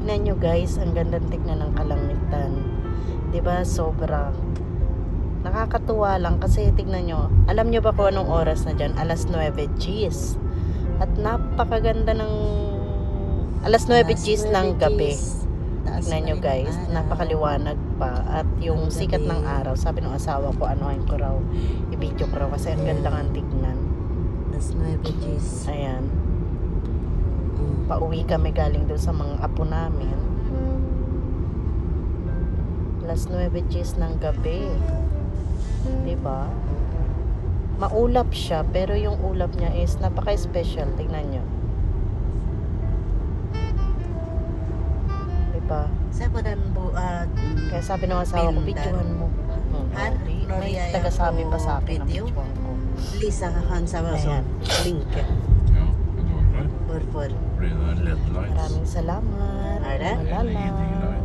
Tignan nyo guys, ang gandang tignan ng kalangitan. 'Di ba? Sobra. Nakakatuwa lang kasi tignan nyo. Alam nyo ba kung anong oras na dyan? Alas 9 Gs. At napakaganda ng alas 9 Gs ng gabi. Tignan nyo guys, napakaliwanag pa. At yung sikat ng araw, sabi ng asawa ko, anuhin ko raw, i-video ko raw kasi ang ganda nga tignan. Alas 9 Gs. Ayan. Pauwi kami galing doon sa mga apo namin. Alas 9 Gs ng gabi. Diba? Maulap siya, pero yung ulap niya is napaka-special. Tignan nyo. Diba? Sa ko dan buat. Kaya sabi ng asawa ko, Pindan. videohan mo. Har, May Noria, tagasabi pa sa akin ng video. videohan ko. Lisa han sa mga Ayan. link. Ja, det var det. Purple. Blir det LED lights? Maraming salamat. Are? Malala.